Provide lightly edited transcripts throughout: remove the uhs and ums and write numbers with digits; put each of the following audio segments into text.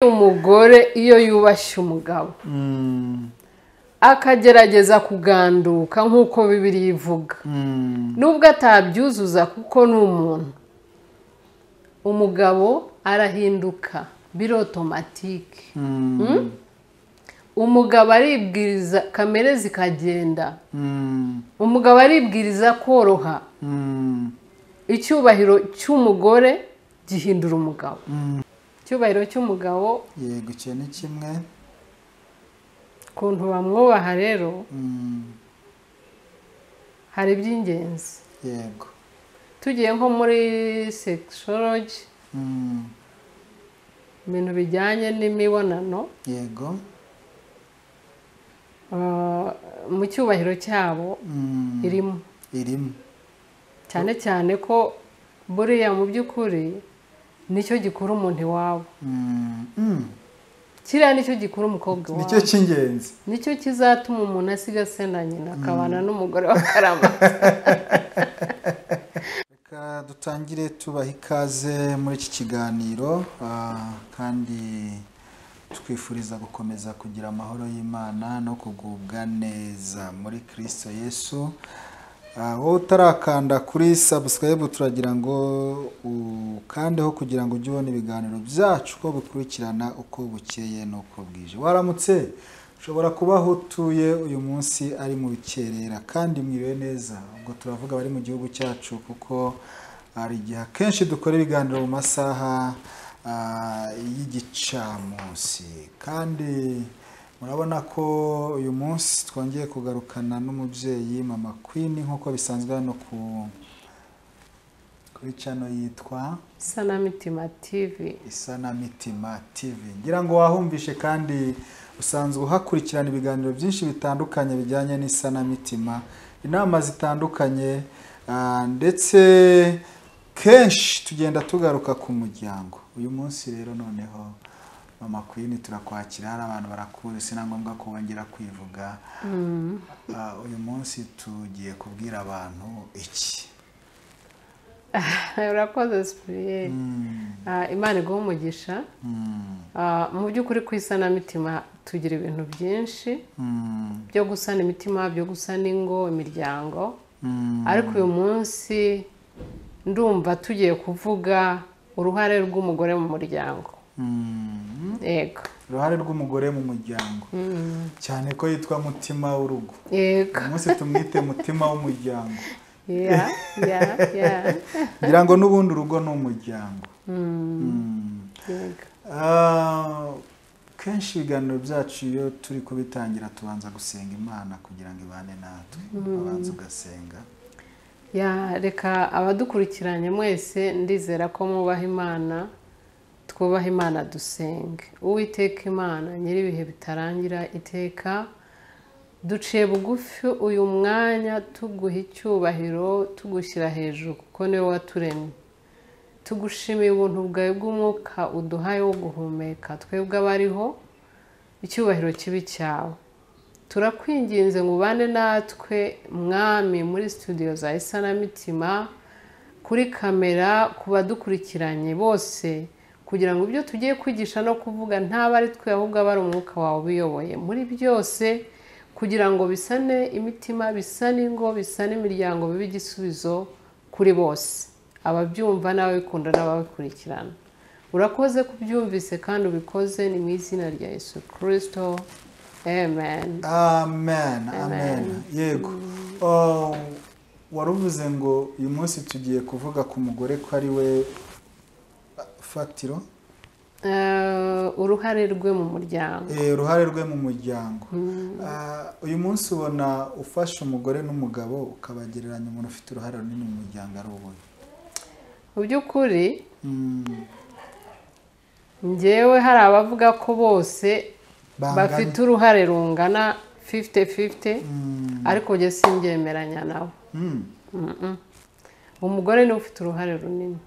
umugore iyo yubashye umugabo akagerageza kuganduka nk'uko Bibiliya ivuga nubwo atabyuzuza kuko ni umuntu, umugabo arahinduka biri otomatike. Umugabo aribwiriza, kamere zikagenda. Umugabo aribwiriza koroha. Icyubahiro cy'umugore gihindura umugabo. Icyubahiro cy'umugabo yego cyo ni kimwe kuntu bamwubaha rero hari by'ingenzi. yego Tugiye nko muri sexology ibintu bijyanye n'imibonano, yego mu cyubahiro cyabo irimo cyane cyane ko buriya mu by'ukuri nicyo gikura umuntu iwabo. Kiriya nicyo gikura umukobwa iwabo, nicyo cy'ingenzi, nicyo kizatuma umuntu asiga se na nyina akabana n'umugore wa karama. Reka dutangire tubaha ikaze muri iki kiganiro kandi twifuriza gukomeza kugira amahoro y'Imana no kugubwa neza muri Kristo Yesu. Wowe utarakanda kuri subscribe turagira ngo ukandeho kugira ngo ujye ubona ibiganiro byacu uko bikurikirana uko bukeye n'uko bwije. Waramutse, ushobora kuba aho utuye uyu munsi ari mu bikerera kandi mwiriwe neza, ubwo turavuga bari mu gihugu cyacu kuko hari igihe akenshi dukora ibiganiro mu masaha y'igicamunsi. Kandi murabona ko uyu munsi twongeye kugarukana n'umubyeyi Mama Queen nk'uko bisanzwe hano kuri channel yitwa Isanamitima TV. Isanamitima TV. Ngira ngo wahumvishe kandi usanzwe uhakurikirana ibiganiro byinshi bitandukanye bijyanye n'Isanamitima, inama zitandukanye ndetse kenshi tugenda tugaruka ku muryango. Uyu munsi rero noneho Mama Queen turakwakira, hari abantu barakuzi sina ngombwa ko wongera kwivuga. Uyu munsi tugiye kubwira abantu iki? Urakoze Spirit. Imana iguha umugisha. Mu by'ukuri ku Isanamitima tugira ibintu byinshi byo gusana imitima, byo gusana ingo, imiryango. Ariko uyu munsi ndumva tugiye kuvuga uruhare rw'umugore mu muryango. Yego, uruhare rw'umugore mu muryango, cyane ko yitwa mutima w'urugo. Yego, umunsi tumwite mutima w'umuryango. Ngira ngo n'ubundi urugo ni umuryango. Yego. Kenshi ibiganiro byacu iyo turi kubitangira tubanza gusenga Imana kugira ngo ibane natwe. Abanza ugasenga. Reka abadukurikiranye mwese ndizera ko mwubaha Imana, twubaha Imana dusenge. Uwiteka Imana nyir'ibihe bitarangira iteka, duciye bugufi uyu mwanya tuguha icyubahiro, tugushyira hejuru kuko niwe waturemye. Tugushimiye ubuntu bwawe bw'umwuka uduhaye wo guhumeka twebwe abariho, icyubahiro kibi cyawe. Turakwinginze ngo ubane natwe mwami muri studio za Isanamitima, kuri kamera, ku badukurikiranye bose, kugira ngo ibyo tugiye kwigisha no kuvuga ntaba ari twe ahubwo aba ari umwuka wawe ubiyoboye muri byose, kugira ngo bisane imitima, bisane ingo, bisane imiryango, bibe igisubizo kuri bose, ababyumva n'ababikunda n'ababikurikirana. Urakoze kubyumvise kandi ubikoze, ni mu izina rya Yesu Kristo. Amen. Amen. Amen. Yego. Waruvuze ngo uyu munsi tugiye kuvuga ku mugore ko ari we fatiro. Uruhare rwe mu muryango. Uruhare rwe mu muryango. Uyu munsi ubona ufasha umugore n'umugabo ukabagereranya umuntu ufite uruhare runini mu muryango ari ubuhe? Mu by'ukuri njyewe hari abavuga ko bose bafite uruhare rungana 50-50, ariko njye simbyemeranya nabo. Umugore niwe ufite uruhare runini.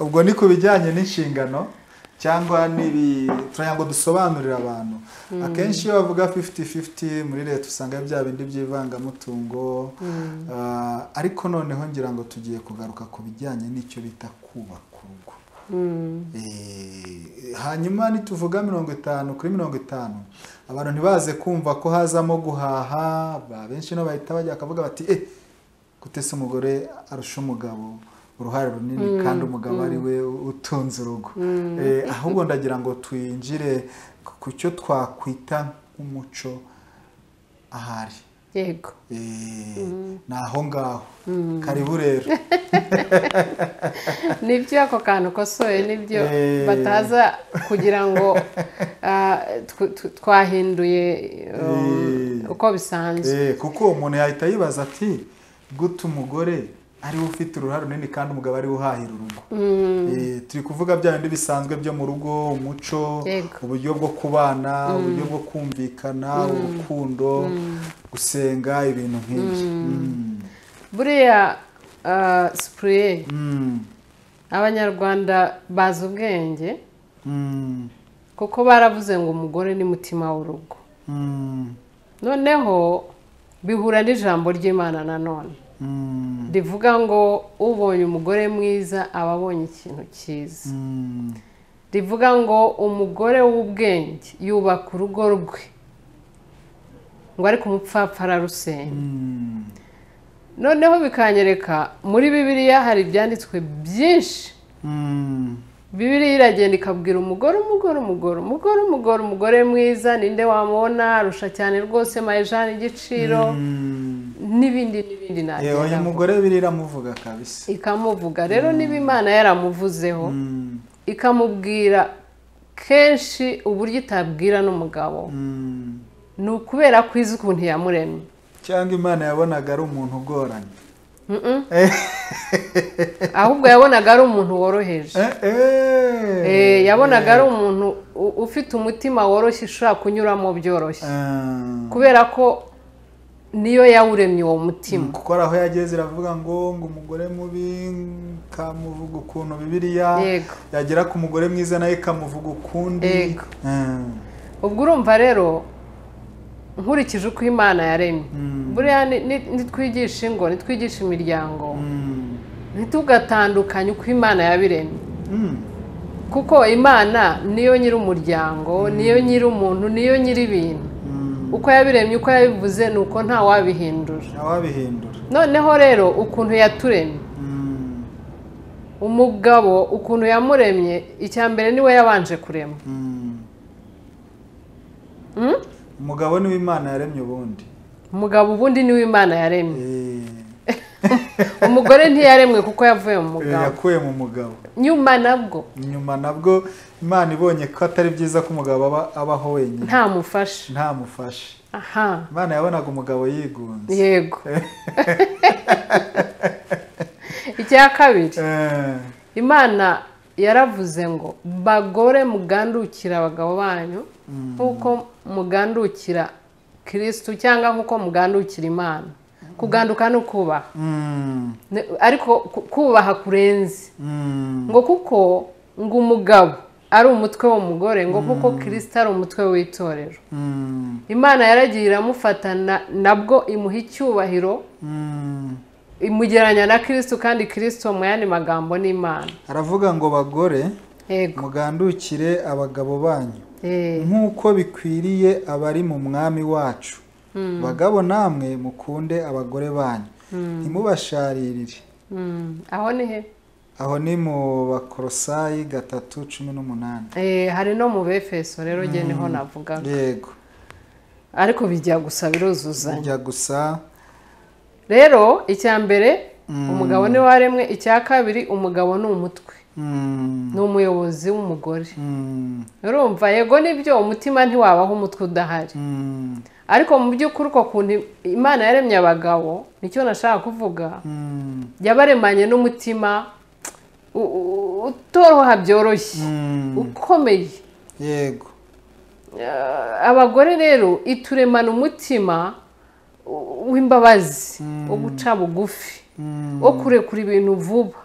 Ubwo ni ku bijyanye n'inshingano cyangwa ngo dusobanurira abantu. Akenshi iyo bavuga 50-50 muri leta usanga bya bindi by'ivangamutungo, ariko noneho ngira ngo tugiye kugaruka ku bijyanye n'icyo bita kubaka urugo. hanyuma nituvuga 50 kuri 50 abantu ntibaze kumva ko hazamo guhaha, benshi no bahita bajya akavuga bati gutese umugore arusha umugabo uruhare runini kandi umugabo ari we utunze urugo. Ahubwo ndagira ngo twinjire ku cyo twakwita nk'umuco ahari. Yego. Naho ngaho. Karibu rero. Nibyo ako kantu kosoye nibyo bataza kugira ngo twahinduye uko bisanzwe. Kuko umuntu yahita yibaza ati gute umugore ari ufite uruhare runini kandi umugabo ari uhahira urugo. Turi kuvuga bya bindi bisanzwe byo mu rugo, umuco, uburyo bwo kubana, uburyo bwo kumvikana, urukundo, gusenga, ibintu nk'ibyo. Buriya Cyprien, abanyarwanda bazi ubwenge kuko baravuze ngo umugore ni mutima w'urugo. Noneho bihura n'ijambo ry'Imana nanone rivuga ngo ubonye umugore mwiza aba abonye ikintu cyiza. Rivuga ngo umugore w'ubwenge yubaka urugo rwe ngo ariko umupfapfa ararusenya. Noneho bikanyereka muri Bibiliya hari ibyanditswe byinshi. Bibiliya iragenda ikabwira umugore mwiza ninde wamubona arusha cyane rwose mayejana igiciro n'ibindi nagenda. Uyu mugore biramuvuga kabisa. Ikamuvuga rero niba Imana yaramuvuzeho ikamubwira kenshi uburyo itabwira n'umugabo ni ukubera ko izi ukuntu yamuremye. Cyangwa Imana yabonaga ari umuntu ugoranye. Ahubwo yabonaga ari umuntu woroheje. Yabonaga ari umuntu ufite umutima woroshye ushobora kunyuramo byoroshye. Kubera ko niyo yawuremye uwo mutima. Kuko aho yageze iravuga ngo umugore mubi kamuvuga ukuntu Bibiliya yagera ku mugore mwiza nawe kamuvuga ukundi. Ubwo urumva rero nkurikije uko Imana yaremye. Buriya nitwigisha ingo, nitwigisha imiryango, ntitugatandukanye uko Imana yabiremye. Kuko Imana niyo nyiri umuryango, niyo nyiri umuntu, niyo nyiri ibintu. Uko yabiremye, uko yabivuze nuko nta wabihindura. Noneho rero ukuntu yaturemye, umugabo ukuntu yamuremye, icyambere niwe yabanje kurema. Umugabo niwe Imana yaremye ubundi. Umugabo ubundi niwe Imana yaremye. Umugore ntiyaremwe kuko yavuye mu mugabo. Yakuye mu mugabo. Nyuma nabwo Imana ibonye ko atari byiza ko umugabo abaho wenyine. Ntamufashe. Aha. Imana yabonaga umugabo yigunze. Yego. Icya kabiri. Imana yaravuze ngo bagore mugandukira abagabo banyu nkuko mugandukira Kristo cyangwa nkuko mugandukira Imana. Kuganduka no kubaha. Ariko kubaha kurenze. Ngo kuko ngo umugabo ari umutwe w'umugore ngo kuko Kristo ari umutwe w'itorero. Imana yaragiye iramufatana nabwo imuha icyubahiro. Imugeranya na Kristo kandi Kristo mu yandi magambo ni Imana. Aravuga ngo bagore mugandukire abagabo banyu nkuko bikwiriye abari mu mwami wacu. Bagabo namwe mukunde abagore banyu ntimubasharirire. Aho ni he? Aho ni mu Bakolosayi 3:18. Hari no mu Befeso rero nge niho navuga. Yego. Ariko bijya gusa biruzuzanya. Bijya gusa. Rero icyambere umugabo ni waremwe, icya kabiri umugabo ni umutwe. Ni umuyobozi w'umugore. Urumva yego nibyo umutima ntiwabaho umutwe udahari. Ariko mu by'ukuri uko kuntu Imana yaremye abagabo nicyo nashaka kuvuga. Yabaremanye n'umutima utoroha byoroshye, ukomeye. Yego. Abagore rero ituremana umutima w'imbabazi, wo guca bugufi, wo kurekura ibintu vuba,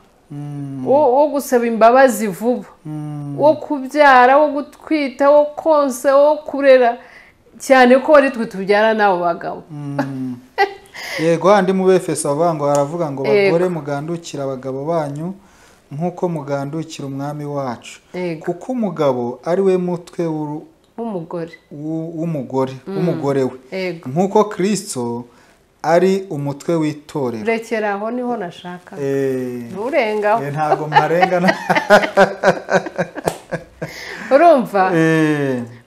wo gusaba imbabazi vuba, wo kubyara, wo gutwita, wo konsa, wo kurera, cyane ko ari twe tubyara n'abo bagabo. Yego handi mu Befeso avuga ngo bagore mugandukira abagabo banyu nk'uko mugandukira umwami wacu Yego. kuko umugabo ari we mutwe w'umugore w'umugore we Yego. nk'uko Kristo ari umutwe w'itorero. rekera aho niho nashaka nturengaho ntabwo mparengana.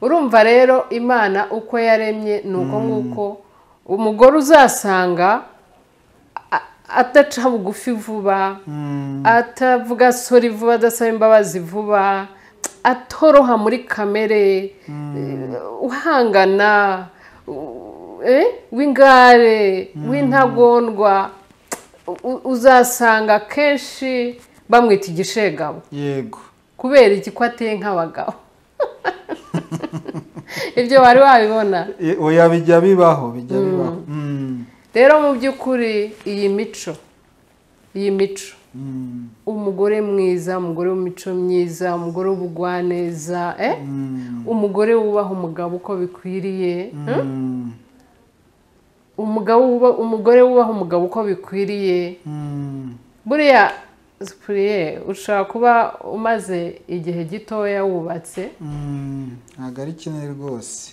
urumva rero Imana uko yaremye nuko nguko umugore uzasanga adaca bugufi vuba, atavuga sori vuba, adasaba imbabazi vuba, atoroha muri kamere, uhangana, w'ingare, w'intagondwa, uzasanga kenshi bamwita igishegabo. Yego. Kubera iki ko ateye nk'abagabo. Ibyo wari wabibona? Oya, bijya bibaho. Rero mu by'ukuri iyi mico umugore mwiza, umugore w'imico myiza, umugore w'ubugwaneza, umugore wubaha umugabo uko bikwiriye, umugore wubaha umugabo uko bikwiriye. Buriya ushobora kuba umaze igihe gitoya wubatse, ntabwo ari kinini rwose.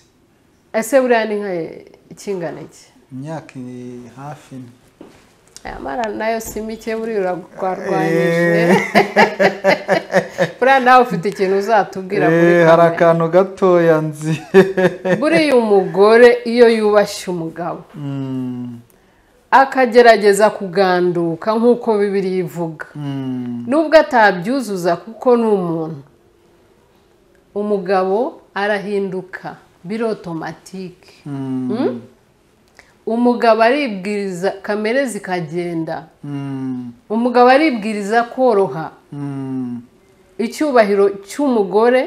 Ese buriya ni nka ikingana iki? Imyaka hafi ine. Aya mara nayo si mike, buriya urarwanyije. Buriya nawe ufite ikintu uzatubwira kuri kamera. Hari akantu gatoya nzi. Buriya umugore iyo yubashye umugabo akagerageza kuganduka nk'uko Bibiliya ivuga, nubwo atabyuzuza kuko ni umuntu, umugabo arahinduka biri otomatike. Umugabo aribwiriza, kamere zikagenda. Umugabo aribwiriza koroha. Icyubahiro cy'umugore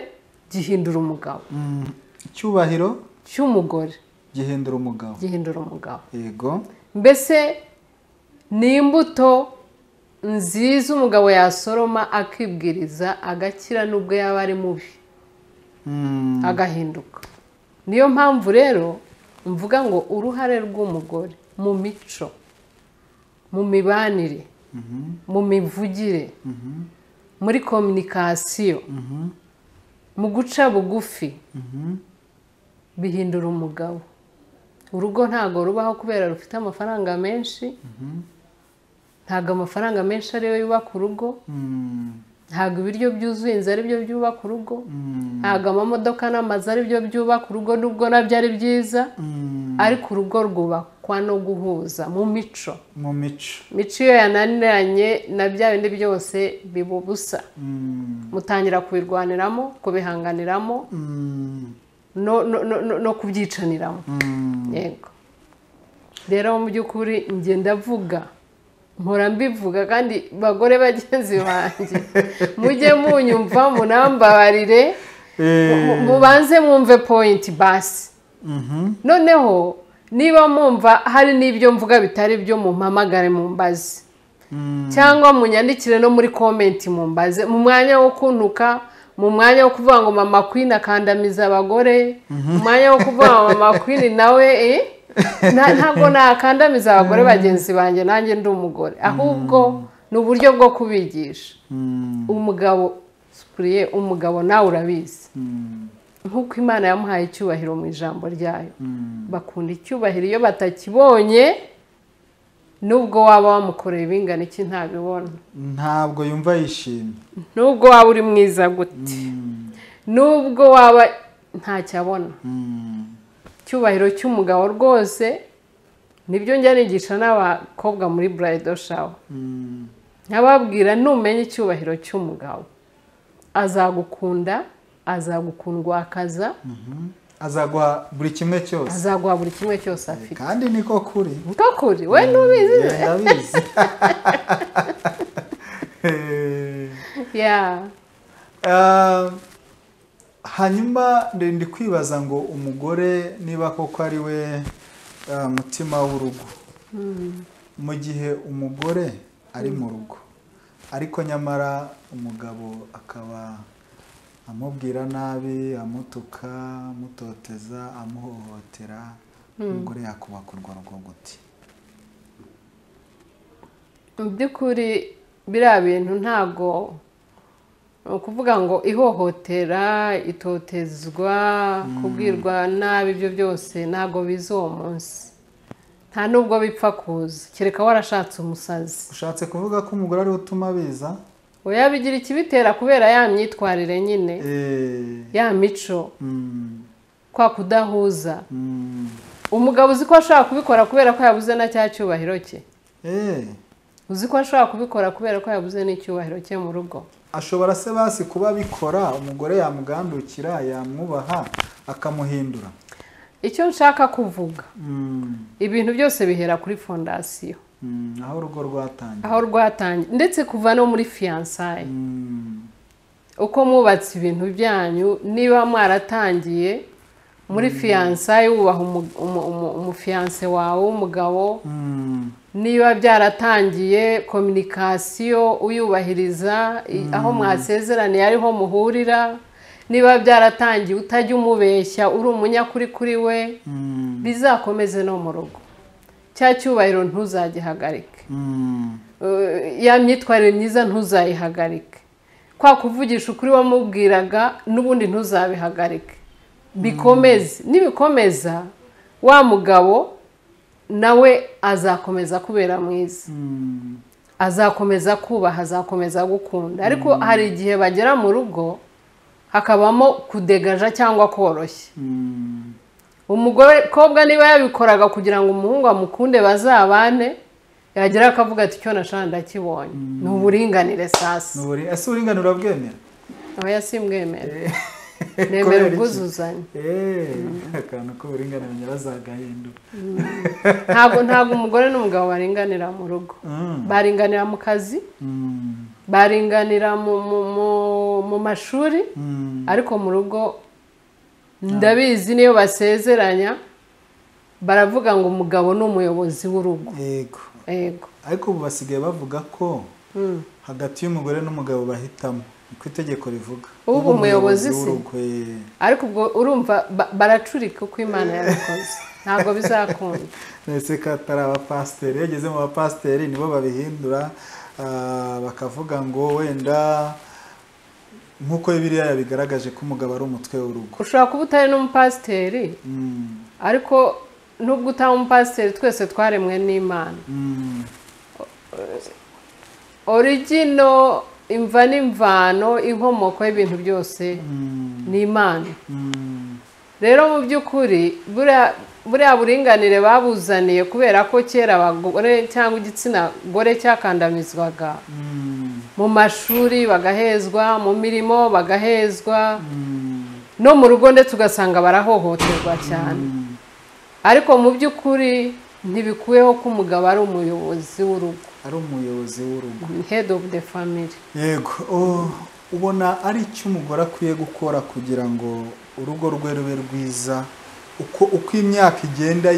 gihindura umugabo. Icyubahiro cy'umugore gihindura umugabo. Yego. Mbese ni imbuto nziza umugabo yasoroma akibwiriza agakira nubwo yaba ari mubi, agahinduka. Niyo mpamvu rero mvuga ngo uruhare rw'umugore mu mico, mu mibanire, mu mivugire, muri kominikasiyo, mu guca bugufi, bihindura umugabo. Urugo ntago rubaho kubera rufite amafaranga menshi, ntago amafaranga menshi ariyo yubaka urugo, ntago ibiryo byuzuye inzu ari byo byubaka urugo, ntago amamodoka n'amazu ari byo byubaka urugo, nubwo nabyo ari byiza, ariko urugo rwubakwa no guhuza mu mico. Mico iyo yananiranye na bya bindi byose biba ubusa. Mutangira kubirwaniramo, kubihanganiramo, no kubyicaniramo. Yego. Rero mu by'ukuri njye ndavuga, mpora mbivuga, kandi bagore bagenzi banjye mujye munyumva, munambabarire, mubanze mwumve point basi. Noneho niba mwumva hari n'ibyo mvuga bitari byo, mumpamagare mumbaze, cyangwa munyandikire no muri comment mumbaze, mu mwanya wo kuntuka, mu mwanya wo kuvuga ngo mama Queen akandamiza abagore, mu mwanya wo kuvuga ngo mama Queen nawe ntabwo nakandamiza abagore bagenzi banjye, nanjye ndi umugore, ahubwo ni uburyo bwo kubigisha. Umugabo nawe urabizi, nk'uko Imana yamuhaye icyubahiro mu ijambo ryayo, bakunda icyubahiro. Iyo batakibonye, nubwo waba wamukoreye ibingana iki ntabibona, ntabwo yumva yishimye. Nubwo waba uri mwiza gute, nubwo waba ntacyo abona. Icyubahiro cy'umugabo rwose nibyo njya nigisha n'abakobwa muri bridal shower. Nkababwira, numenye icyubahiro cy'umugabo, azagukunda, azagukundwakaza, azaguha buri kimwe cyose, afite. Kandi niko kuri. We ntubizi? Ndabizi. Hanyuma ndi kwibaza ngo umugore niba koko ari we mutima w'urugo, mu gihe umugore ari mu rugo ariko nyamara umugabo akaba amubwira nabi, amutuka, amutoteza, amuhohotera, umugore yakubaka urwo rugo gute? Mu by'ukuri biriya bintu ntago ukuvuga ngo ihohotera itotezwa kubwirwa nabi ibyo byose ntago biza uwo munsi nta nubwo bipfa kuza kereka warashatse umusazi. Ushatse kuvuga ko umugore ari utuma biza? Oya bigira ikibitera kubera ya myitwarire nyine ya mico kwa kudahuza. Umugabo uzi ko ashaka kubikora kubera ko yabuze na cya cyubahiro cye. Uzi ko ashaka kubikora kubera ko yabuze n'icyubahiro cye mu rugo. Ashobora se basi kuba bikora umugore yamugandukira yamwubaha akamuhindura. Icyo nshaka kuvuga ibintu byose bihera kuri fondasiyo. Aho urugo rwatangiye. Aho rwatangiye ndetse kuva no muri fiançailles. Uko mwubatse ibintu byanyu niba mwaratangiye muri fiançailles wubaha umufiance wawe w'umugabo niba byaratangiye communication uyubahiriza aho mwasezeraniye ariho muhurira niba byaratangiye utajya umubeshya uri umunyakuri kuri we bizakomeze no mu rugo cya cyubahiro ntuzagihagarike ya myitwarire myiza ntuzayihagarike kwa kuvugisha ukuri wamubwiraga n'ubundi ntuzabihagarike bikomeze nibikomeza wa mugabo nawe azakomeza kubera mwiza azakomeza kubaha azakomeza gukunda ariko hari igihe bagera mu rugo hakabamo kudegaja cyangwa koroshya umugore kobwa niba yabikoraga kugira ngo umuhungu amukunde bazabane yagira akavuga ati cyo nashaka ndakibonye ni uburinganire sasa ese uburinganire urabwemera? Oya simwemera nemera ubwuzuzanye akantu ko uburinganire nyabazagahindura ntabwo umugore n'umugabo baringanira mu rugo baringanira mu kazi baringanira mu mashuri ariko mu rugo ndabizi niyo basezeranya baravuga ngo umugabo ni umuyobozi w'urugo. Yego ariko ubu basigaye bavuga ko hagati y'umugore n'umugabo bahitamo uko itegeko rivuga ubu umuyobozi se ariko ubwo urumva baracurika uko Imana yabikoze ntabwo bizakunda. Nese katari abapasiteri yageze mu bapasiteri nibo babihindura bakavuga ngo wenda nkuko Bibiliya yabigaragaje ko umugabo ari umutwe w'urugo. Ushobora kuba utari n'umupasiteri ariko nubwo utaba umupasiteri twese twaremwe n'Imana. Origino imva n'imvano inkomoko y'ibintu byose ni Imana. Rero mu by'ukuri buriya buringanire babuzaniye kubera ko kera abagore cyangwa igitsina gore cyakandamizwaga mu mashuri bagahezwa mu mirimo bagahezwa no mu rugo ndetse ugasanga barahohoterwa cyane ariko mu by'ukuri ntibikuyeho ko umugabo ari umuyobozi w'urugo head of the family. Yego ubona ari icyo umugore akwiye gukora kugira ngo urugo rwe rube rwiza uko imyaka igenda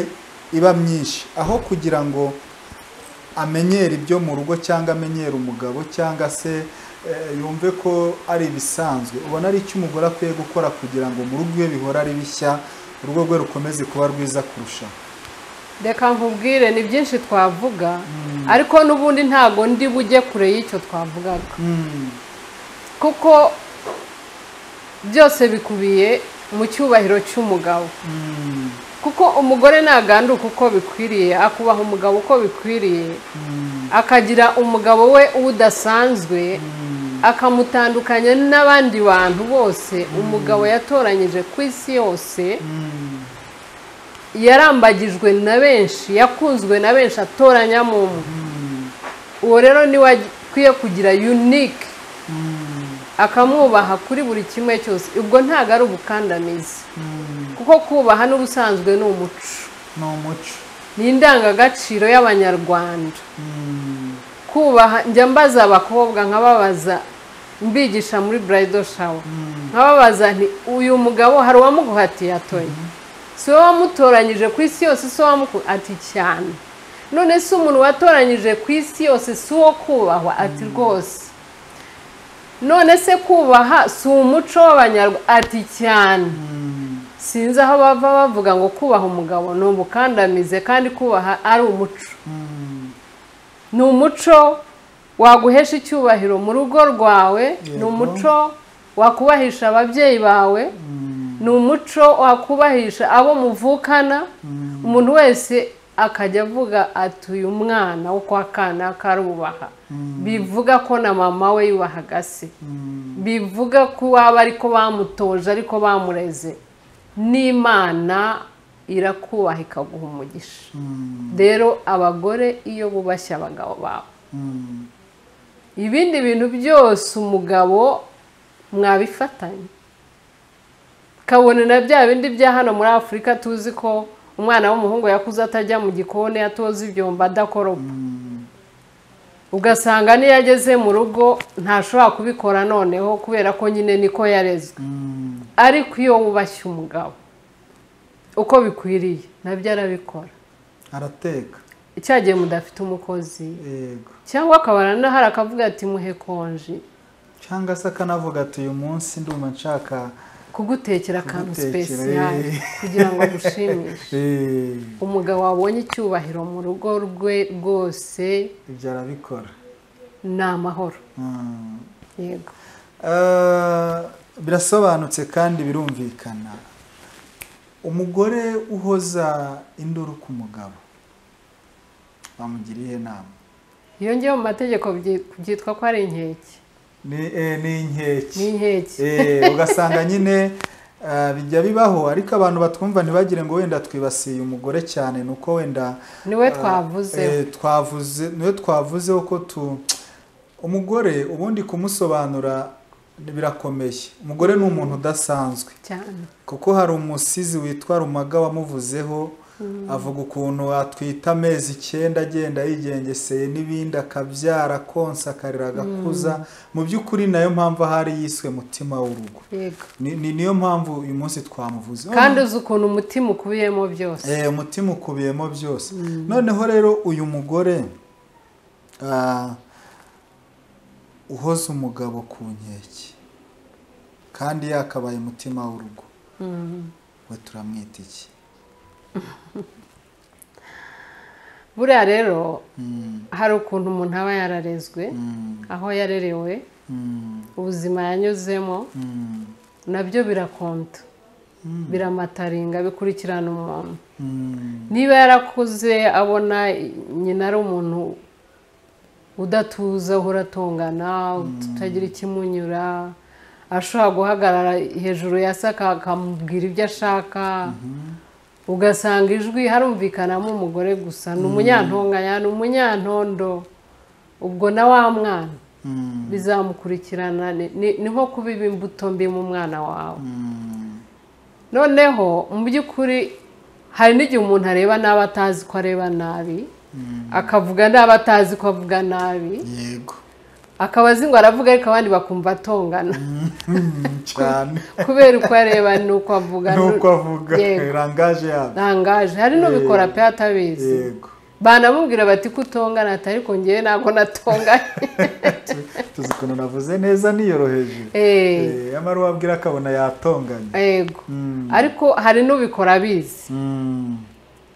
iba myinshi aho kugira ngo amenyere ibyo mu rugo cyangwa amenyere umugabo cyangwa se yumve ko ari ibisanzwe ubona ari icyo umugore akwiye gukora kugira ngo mu rugo rwe bihora ari bishya urugo rwe rukomeze kuba rwiza kurusha? Reka nkubwire ni byinshi twavuga ariko n'ubundi ntago ndi bujye kure y'icyo twavugaga kuko byose bikubiye mu cyubahiro cy'umugabo kuko umugore naganduka uko bikwiriye akubaha umugabo uko bikwiriye akagira umugabo we udasanzwe akamutandukanya n'abandi bantu bose umugabo yatoranyije ku isi yose yarambagijwe na benshi yakunzwe na benshi atoranyamo uwo rero niwe akwiye kugira unique akamwubaha kuri buri kimwe cyose ubwo ntago ari ubukandamizi kuko kubaha n'ubusanzwe ni umuco ni indangagaciro y'abanyarwanda kubaha njya mbaza abakobwa nkababaza mbigisha muri bridal shower nkababaza nti uyu mugabo hari uwamuguhatiye atoye si wowe wamutoranyije ku isi yose si ati cyane none si umuntu watoranyije ku isi yose si uwo kubahwa ati rwose none se kubaha si umuco w'abanyarwanda ati cyane sinzi aho bava bavuga ngo kubaha umugabo ni ubukandamize kandi kubaha ari umuco ni umuco waguhesha icyubahiro mu rugo rwawe, ni umuco wakubahisha ababyeyi bawe, ni umuco wakubahisha abo muvukana. Umuntu wese akajya avuga ati uyu mwana wo kwa kana karubaha, bivuga ko na mama we yubahaga se, bivuga ko waba ariko bamutoje ariko bamureze. N'Imana irakubaha ikaguha umugisha. Rero abagore iyo bubashye abagabo babo, ibindi bintu byose umugabo mwabifatanya. Kabone na bya bindi bya hano muri Afurika tuzi ko umwana w'umuhungu yakuze atajya mu gikoni, atoza ibyombo, adakoropa. Ugasanga niyo ageze mu rugo ntashobora kubikora noneho kubera ko nyine niko yarezwe. Ariko iyo wubashye umugabo uko bikwiriye nabyo arabikora. Arateka. Icyagiye mudafite umukozi. Yego. Cyangwa akabana n'ahari akavuga ati muhe konji. Cyangwa se akanavuga ati uyu munsi ndumva nshaka kugutekera akantu special kugira ngo agushimishe. Umugabo wabonye icyubahiro mu rugo rwe rwose ibyo arabikora. Ni amahoro. Yego. Birasobanutse kandi birumvikana. Umugore uhoza induru ku mugabo bamugiriye inama. Iyo ngiye mu mategeko byitwa ko ari inkeke. Ni inkeke. Ni inkeke. Ugasanga nyine bijya bibaho, ariko abantu batwumva ntibagire ngo wenda twibasiye umugore cyane, nuko wenda niwe twavuze. Niwe twavuze ko umugore ubundi kumusobanura birakomeye. Umugore ni umuntu udasanzwe cyane, kuko hari umusizi witwa Rumaga wamuvuzeho, avuga ukuntu atwita amezi 9 agenda yigengeseye n'ibindi, akabyara konsa akarira agakuza. Mu by'ukuri nayo mpamvu hari yiswe mutima w'urugo. Yego. Niyo mpamvu uyu munsi twamuvuze. Kandi uzi ukuntu umutima ukubiyemo byose. Umutima ukubiyemo byose. Noneho rero uyu mugore uhoza umugabo ku nkeke kandi yakabaye umutima w'urugo, we turamwita iki? Buriya rero hari ukuntu umuntu aba yararezwe, aho yarerewe, ubuzima yanyuzemo, nabyo birakonta, biramataringa, bikurikirana umuntu. Niba yarakuze abona nyina ari umuntu udatuza, uhora atongana, utagira ikimunyura, ashobora guhagarara hejuru ya se akamubwira ibyo ashaka, ugasanga ijwi harumvikanamo umugore gusa, ni umunyantonganya, ni umunyantondo, ubwo na wa mwana bizamukurikirana. Ni nko kubiba imbuto mbi mu mwana wawe. Noneho mu by'ukuri hari n'igihe umuntu areba nabi atazi ko areba nabi, akavuga nabi atazi ko avuga nabi. Yego. Akaba azi ngo aravuga ariko abandi bakumva atongana cyane kubera uko areba nuko avuga. Rangaje yabo. Rangaje. Hari n'ubikora pe atabizi. Yego. Banamubwira bati ko utongana, atari ko ngewe ntabwo natonganye. Tuzi ukuntu navuze neza niyoroheje. Amara wabwira akabona yatonganye. Yego. Ariko hari n'ubikora abizi.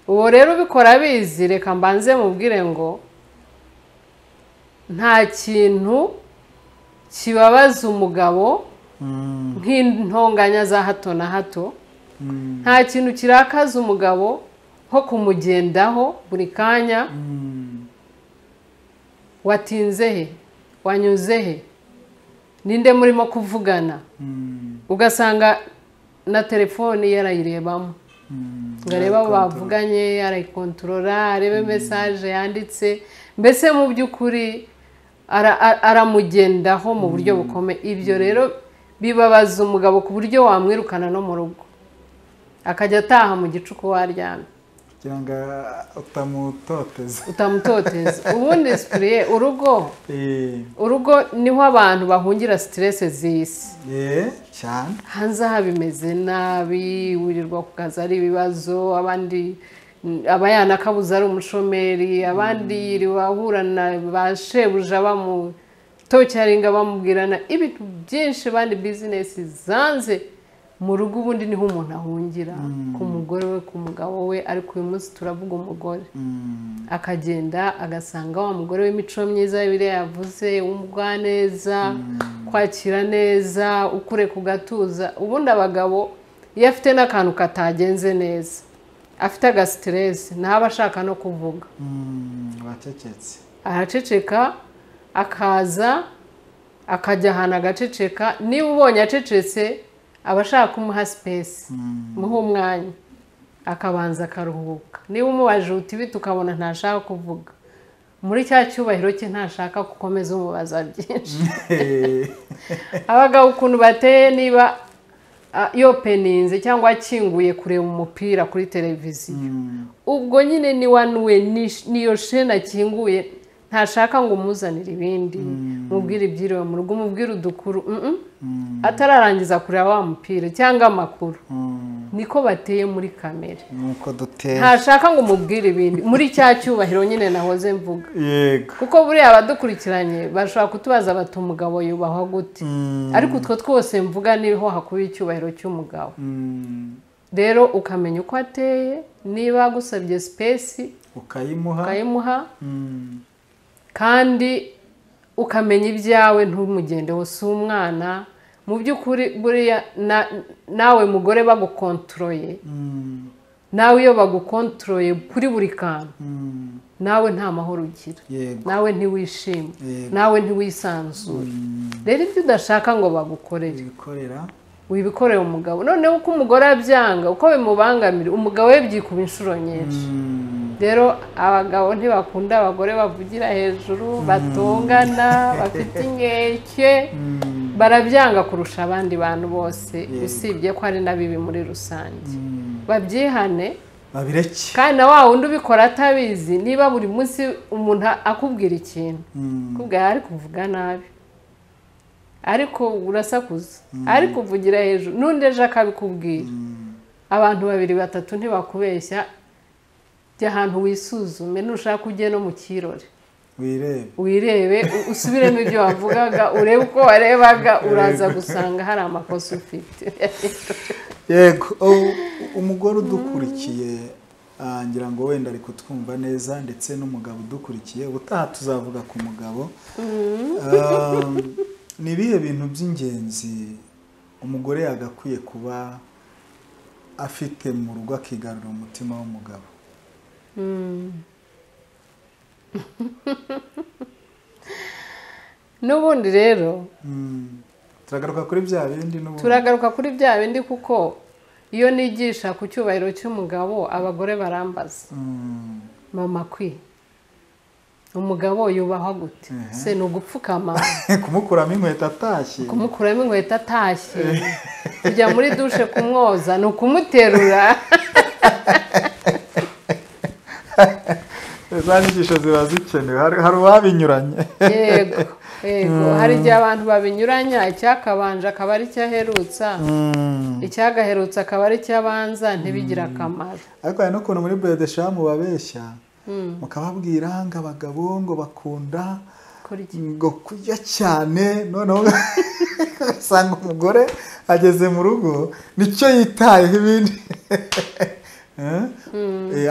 Uwo rero ubikora abizi, reka mbanze mubwire ngo nta kintu kibabaza umugabo nk'intonganya za hato na hato. Nta kintu kirakaza umugabo nko kumugendaho buri kanya. Watinze he? Wanyuze he? Ninde murimo kuvugana? Ugasanga na telefoni yarayirebamo, ngareba bavuganye, yarayikontorora, arebe message yanditse. Mbese mu by'ukuri aramugendaho mu buryo bukomeye. Ibyo rero bibabaza umugabo ku buryo wamwirukana no mu rugo, akajya ataha mu gicuku waryamye kugira ngo utamutoteza. Ubundi sipuriye urugo niho abantu bahungira stress z'isi. Cyane. Hanze aha bimeze nabi, wirirwa ku kazi ari ibibazo, abandi abayana kabuza ari umushomeri, abandi yiriwe ahura na bashebuja bamutocaringa bamubwirana ibintu byinshi, abandi business zanze mu rugo ubundi niho umuntu ahungira ku mugore we ku mugabo we ariko uyu munsi turavuga umugore akagenda agasanga wa mugore w'imico myiza y'ibiriya yavuze w'umugwaneza kwakira neza ukure ku gatuza ubundi abagabo iyo afite n'akantu katagenze neza afite agasiteresi ntaba ashaka no kuvuga araceceka akaza akajya ahantu agaceceka niba ubonye acecetse aba ashaka kumuha sipesi muha umwanya akabanza akaruhuka niba umubaje uti bite ukabona ntashaka kuvuga muri cya cyubahiro cye ntashaka gukomeza umubaza byinshi abagabo ukuntu bateye niba yopeninze cyangwa akinguye kureba umupira kuri televiziyo ubwo nyine ni wanuwe niyo sheni akinguye ntashaka ngo umuzanire ibindi mubwire ibyiriwe mu rugo umubwire udukuru atararangiza kureba wa mupira cyangwa amakuru niko bateye muri kamere ntashaka ngo umubwire ibindi muri cya cyubahiro nyine nahoze mvuga kuko buriya abadukurikiranye bashobora kutubaza bati umugabo yubahwa gute ariko utwo twose mvuga niho hakubiye icyubahiro cy'umugabo rero ukamenya uko ateye niba agusabye sipesi ukayimuha kandi ukamenya ibyawe ntumugendeho si umwana mu by'ukuri buriya nawe mugore bagukontroye nawe iyo bagukontroye kuri buri kantu nawe nta mahoro ugira nawe ntiwishime nawe ntiwisanzure rero ibyo udashaka ngo bagukorere wibikorera umugabo noneho uko umugore abyanga uko bimubangamira umugabo we byikuba inshuro nyinshi rero abagabo ntibakunda abagore bavugira hejuru batongana bafite inkeke barabyanga kurusha abandi bantu bose usibye ko ari nabibi muri rusange babyihane babireke kandi na wa wundi ubikora atabizi niba buri munsi umuntu akubwira ikintu kubwira ari kuvuga nabi ariko urasakuza ari kuvugira hejuru n'undi ejo akabikubwira abantu babiri batatu ntibakubeshya jya ahantu wisuzume nushaka ujye no mu kirori wirebe usubiremo ibyo wavugaga urebe uko warebaga uraza gusanga hari amakosa ufite yego umugore udukurikiye ngira ngo wenda ari kutwumva neza ndetse n'umugabo udukurikiye ubutaha tuzavuga ku mugabo ni ibihe bintu by'ingenzi umugore yagakwiye kuba afite mu rugo akigarurira umutima w'umugabo n'ubundi rero turagaruka kuri bya bindi turagaruka kuri bya bindi kuko iyo nigisha ku cyubahiro cy'umugabo abagore barambaza mama kwi umugabo yubahwa gute se ni ugupfukama kumukuramo inkweto atashye kujya muri dushe kumwoza ni ukumuterura za nyigisho ziba zikenewe hari uwabinyuranye yego hari igihe abantu babinyuranya icyakabanje akaba ari cyaherutsa icyagaherutsa akaba ari cyabanza ntibigire akamaro ariko hari n'ukuntu muri bedeshamu babeshya mukababwira ngo abagabo ngo bakunda ngo kurya cyane noneho ugasanga umugore ageze mu rugo nicyo yitayeho ibindi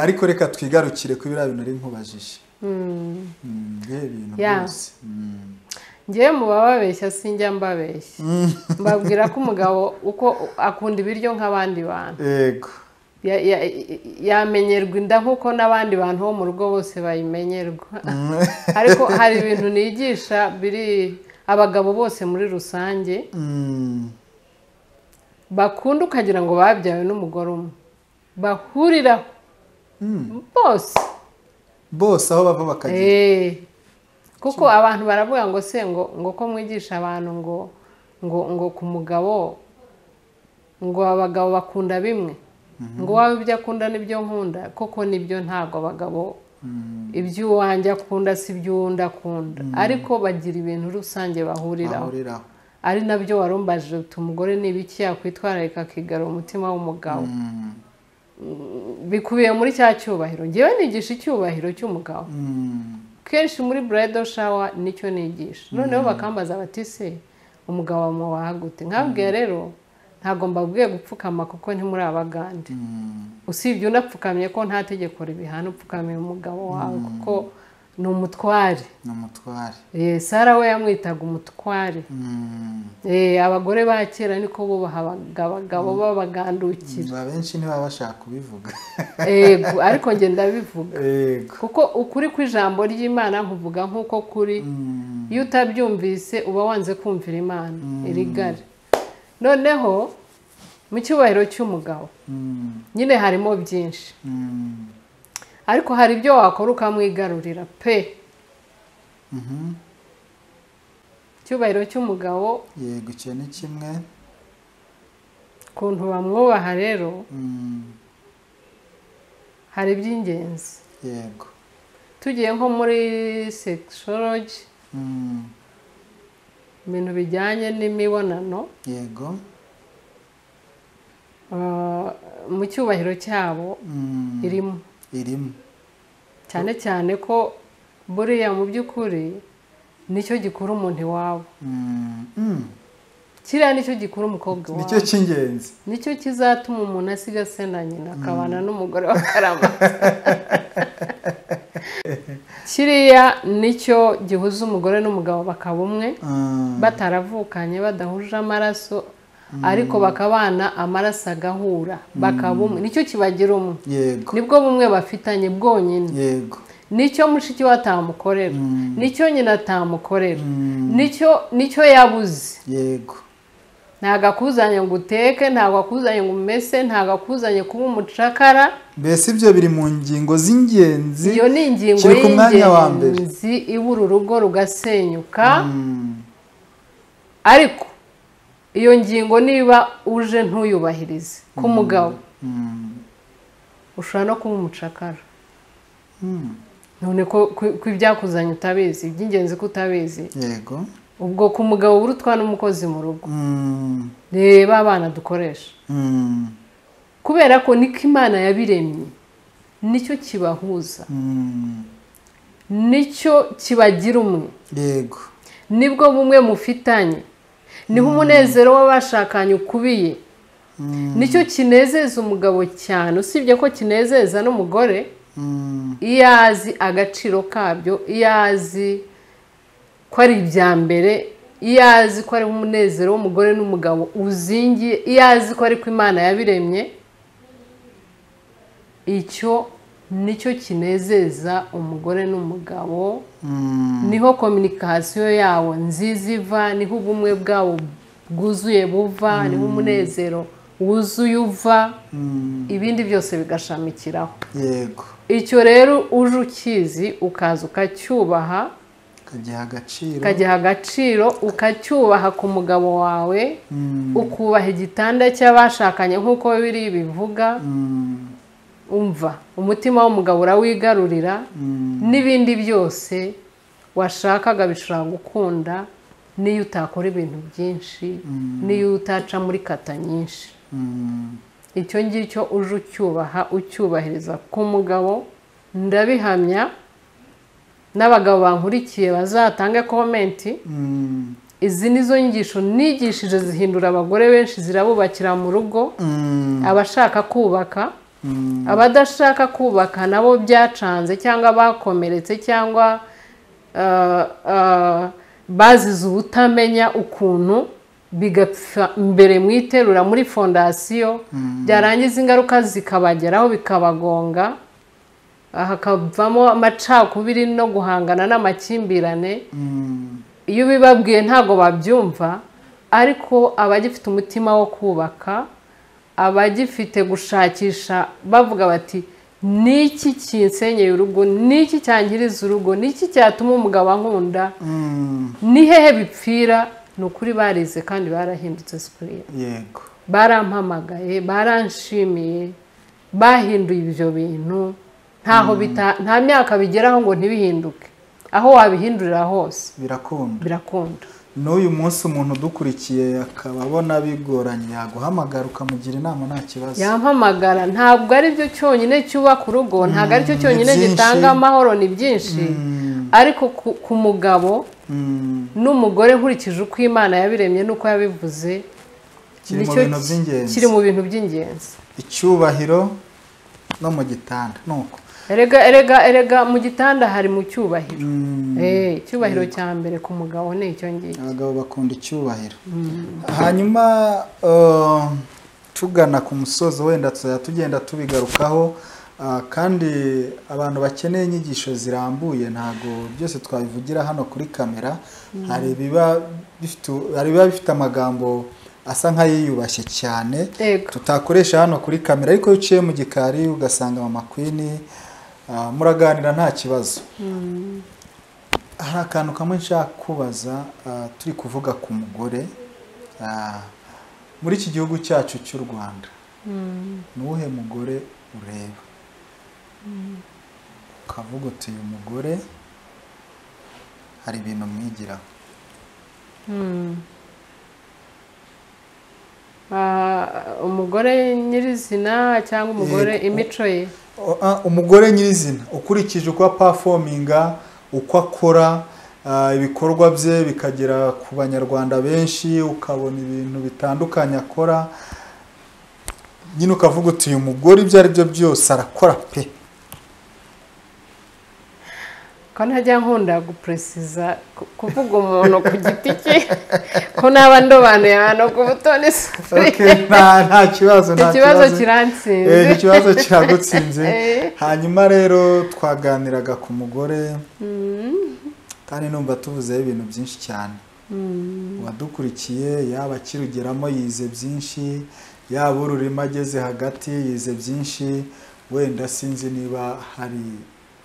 ariko reka twigarukire ku biriya bintu ari nkubajije ibintu byose ngewe mu bababeshya sinjya mbabeshya mbabwira ko umugabo uko akunda ibiryo nk'abandi bantu yego yamenyerwa inda nk'uko n'abandi bantu bo mu rugo bose bayimenyerwa ariko hari ibintu nigisha biri abagabo bose muri rusange bakunda ukagira ngo babyawe n'umugore umwe bahuriraho bose aho bava bakagira kuko abantu baravuga ngo se ngo ko mwigisha abantu ngo ku mugabo ngo abagabo bakunda bimwe ngo waba ibyo akunda n'ibyo nkunda koko nibyo ntabwo abagabo iby'uwanjye akunda si iby'uwundi akunda ariko bagira ibintu rusange bahuriraho ari nabyo warumbaje uti umugore n'ibiki yakwitwararika akigarura umutima w'umugabo bikubiye muri cya cyubahiro ngewe nigisha icyubahiro cy'umugabo kenshi muri bridal shower nicyo nigisha noneho bakambaza bati se umugabo wamwubaha gute nkabwiye rero ntabwo mbabwiye gupfukama kuko ntimuri abagande usibye unapfukamye ko nta tegeko ribihana upfukamiye umugabo wawe kuko ni umutware Sara we yamwitaga umutware abagore ba kera niko bubaha abagabo babagandukira benshi ntibaba bashaka kubivuga ariko njye ndabivuga kuko ukuri kw'ijambo ry'Imana nkuvuga nk'uko kuri iyo utabyumvise uba wanze kumvira Imana irigare noneho mu cyubahiro cy'umugabo nyine harimo byinshi ariko hari ibyo wakora ukamwigarurira pe cyubahiro cy'umugabo yego icyo ni kimwe kuntu bamwubaha rero hari iby'ingenzi yego tugiye nko muri sexology ibintu bijyanye n'imibonano yego mu cyubahiro cyabo irimo cyane cyane ko buriya mu by'ukuri nicyo gikura umuntu iwabo kiriya nicyo gikura umukobwa iwabo nicyo cy'ingenzi nicyo kizatuma umuntu asiga se na nyina akabana n'umugore wa karama kiriya nicyo gihuza umugore n'umugabo bakaba umwe bataravukanye badahuje amaraso ariko bakabana amaraso agahura bakaba umwe nicyo kibagira umwe nibwo bumwe bafitanye bwonyine nicyo mushiki we atamukorera nicyo nyina atamukorera nicyo yabuze ntabwo akuzanye ngo uteke ntabwo akuzanye ngo umese ntabwo akuzanye kuba umucakara mbese ibyo biri mu ngingo z'ingenzi iyo ni ingingo y'ingenzi ibura urugo rugasenyuka ariko iyo ngingo niba uje ntuyubahirize k'umugabo ushobora no kuba umucakara none ko ibyakuzanye utabizi iby'ingenzi ko utabizi yego ubwo ku mugabo urutwa n'umukozi mu rugo reba abana dukoresha kubera ko niko Imana yabiremye nicyo kibahuza nicyo kibagira umwe yego nibwo bumwe mufitanye niho umunezero w'abashakanye ukubiye nicyo kinezeza umugabo cyane usibye ko kinezeza n'umugore iyo azi agaciro kabyo iyo azi ko ari ibya mbere iyo azi ko ari umunezero w'umugore n'umugabo uzingiye iyo azi ko ariko Imana yabiremye icyo nicyo kinezeza umugore n'umugabo niho kominikasiyo yawo nziza iva niho ubumwe bwawo bwuzuye buva niho umunezero wuzuye uva ibindi byose bigashamikiraho yego icyo rero uje ukizi ukaza ukacyubaha ukagiha agaciro ukacyubaha ku mugabo wawe ukubaha igitanda cy'abashakanye nk'uko biri bivuga umva umutima w'umugabo urawigarurira n'ibindi byose washakaga bishobora gukunda n'iyo utakora ibintu byinshi n'iyo utaca muri kata nyinshi icyo ngicyo uje ucyubaha ucyubahiriza ku mugabo ndabihamya n'abagabo bankurikiye bazatange komenti izi nizo nyigisho nigishije zihindura abagore benshi zirabubakira mu rugo abashaka kubaka abadashaka kubaka nabo byacanze cyangwa bakomeretse cyangwa bazize ubutamenya ukuntu bigapfa mbere mu iterura muri fondasiyo byarangiza ingaruka zikabageraho bikabagonga hakavamo amacakubiri no guhangana n'amakimbirane iyo ubibabwiye ntabwo babyumva ariko abagifite umutima wo kubaka abagifite gushakisha bavuga bati niki kinsenyeye urugo niki cyangiriza urugo niki cyatuma umugabo ankunda ni hehe bipfira ni ukuri barize kandi barahindutse sikuriya yego barampamagaye baranshimiye bahinduye ibyo bintu nta myaka bigeraho ngo ntibihinduke aho wabihindurira hose birakunda n'uyu munsi umuntu udukurikiye akaba abona bigoranye yaguhamagara ukamugira inama nta kibazo yampamagara ntabwo ari byo cyonyine cyubaka urugo ntabwo ari cyo cyonyine gitanga amahoro ni byinshi ariko ku mugabo n'umugore nkurikije uko Imana yabiremye n'uko yabivuze kiri mu bintu by'ingenzi, kiri mu bintu by'ingenzi. icyubahiro no mu gitanda nuko erega mu gitanda hari mu cyubahiro. Icyubahiro cya mbere ku mugabo ni icyo ngicyo. Abagabo bakunda icyubahiro. Hanyuma tugana ku musozo wenda tugenda tubigarukaho, kandi abantu bakeneye inyigisho zirambuye ntago byose twabivugira hano kuri kamera. Hari biba bifite amagambo asa nk'ayiyubashye cyane tutakoresha hano kuri kamera, ariko iyo uciye mu gikari ugasanga Mama Queen muraganira nta kibazo. Hari akantu kamwe nshaka kubaza, turi kuvuga ku mugore muri iki gihugu cyacu cy'u Rwanda, ni uwuhe mugore ureba ukavuga uti uyu mugore hari ibintu mwigiraho? Umugore nyirizina cyangwa umugore imico ye? Umugore nyirizina ukurikije uko performinga, uko akora ibikorwa bye bikagera ku banyarwanda benshi, ukabona ibintu bitandukanye akora, nyine ukavuga uti uyu mugore ibyo ari byo byose arakora pe. Ko ntajya nkunda gupresiza kuvuga umuntu ku giti cye, ko naba ndobanuye abantu ku butoni. Nta kibazo, ikibazo kirantsinze. Ikibazo kiragutsinze. Hanyuma rero twaganiraga ku mugore, kandi numva tuvuzeho ibintu byinshi cyane. Uwadukurikiye yaba akirugeramo yize byinshi, yaba ururimo ageze hagati yize byinshi. Wenda sinzi niba hari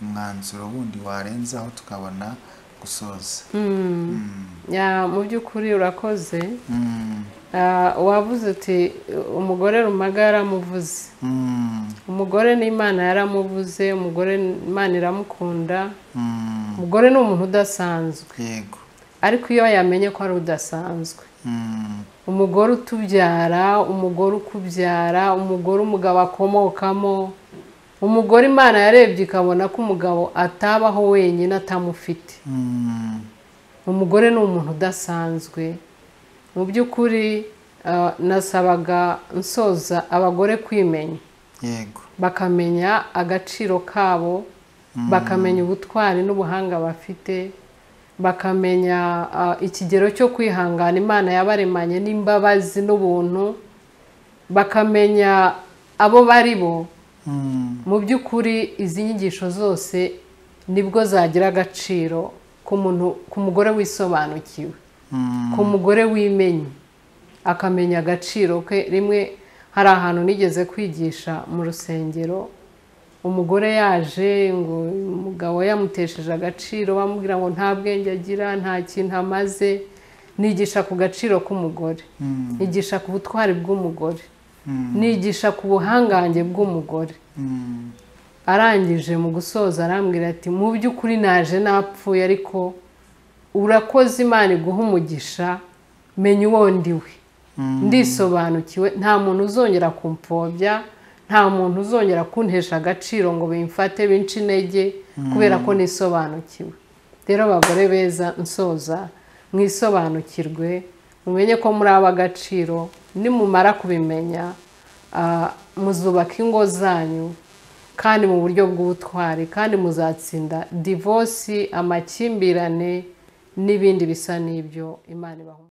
umwanzuro wundi warenzaho tukabona gusoza. Mu by'ukuri urakoze. Wavuze uti umugore Rumaga yaramuvuze. Umugore n'Imana yaramuvuze, umugore Imana iramukunda. Umugore ni umuntu udasanzwe. Yego. Ariko iyo yamenye ko ari udasanzwe, umugore utubyara, umugore ukubyara, umugore umugabo akomokamo, umugore Imana yarebye ikabona ko umugabo atabaho wenyine atamufite. Umugore ni umuntu udasanzwe. Mu by'ukuri nasabaga nsoza abagore kwimenya. Yego. Bakamenya agaciro kabo, bakamenya ubutwari n'ubuhanga bafite, bakamenya ikigero cyo kwihangana Imana yabaremanye n'imbabazi n'ubuntu, bakamenya abo bari bo. Mu by'ukuri izi nyigisho zose nibwo zagira agaciro ku mugore wisobanukiwe, ku mugore wimenye, akamenya agaciro ke. Rimwe hari ahantu nigeze kwigisha mu rusengero, umugore yaje ngo umugabo yamutesheje agaciro, bamubwira ngo nta bwenge agira, nta kintu amaze. Nigisha ku gaciro k'umugore, nigisha ku butwari bw'umugore, nigisha ku buhangange bw'umugore. Arangije mu gusoza arambwira ati mu by'ukuri naje napfuye, ariko urakoze, Imana iguha umugisha, menya uwo ndiwe, ndisobanukiwe, nta muntu uzongera kumpfobya, nta muntu uzongera kuntesha agaciro ngo bimfate bince intege kubera ko nisobanukiwe. Rero abagore beza, nsoza, mwisobanukirwe, mumenye ko muri ab'agaciro. Nimumara kubimenya muzubaka ingo zanyu kandi mu buryo bw'ubutwari, kandi muzatsinda divorce, amakimbirane n'ibindi bisa n'ibyo. Imana ibahe.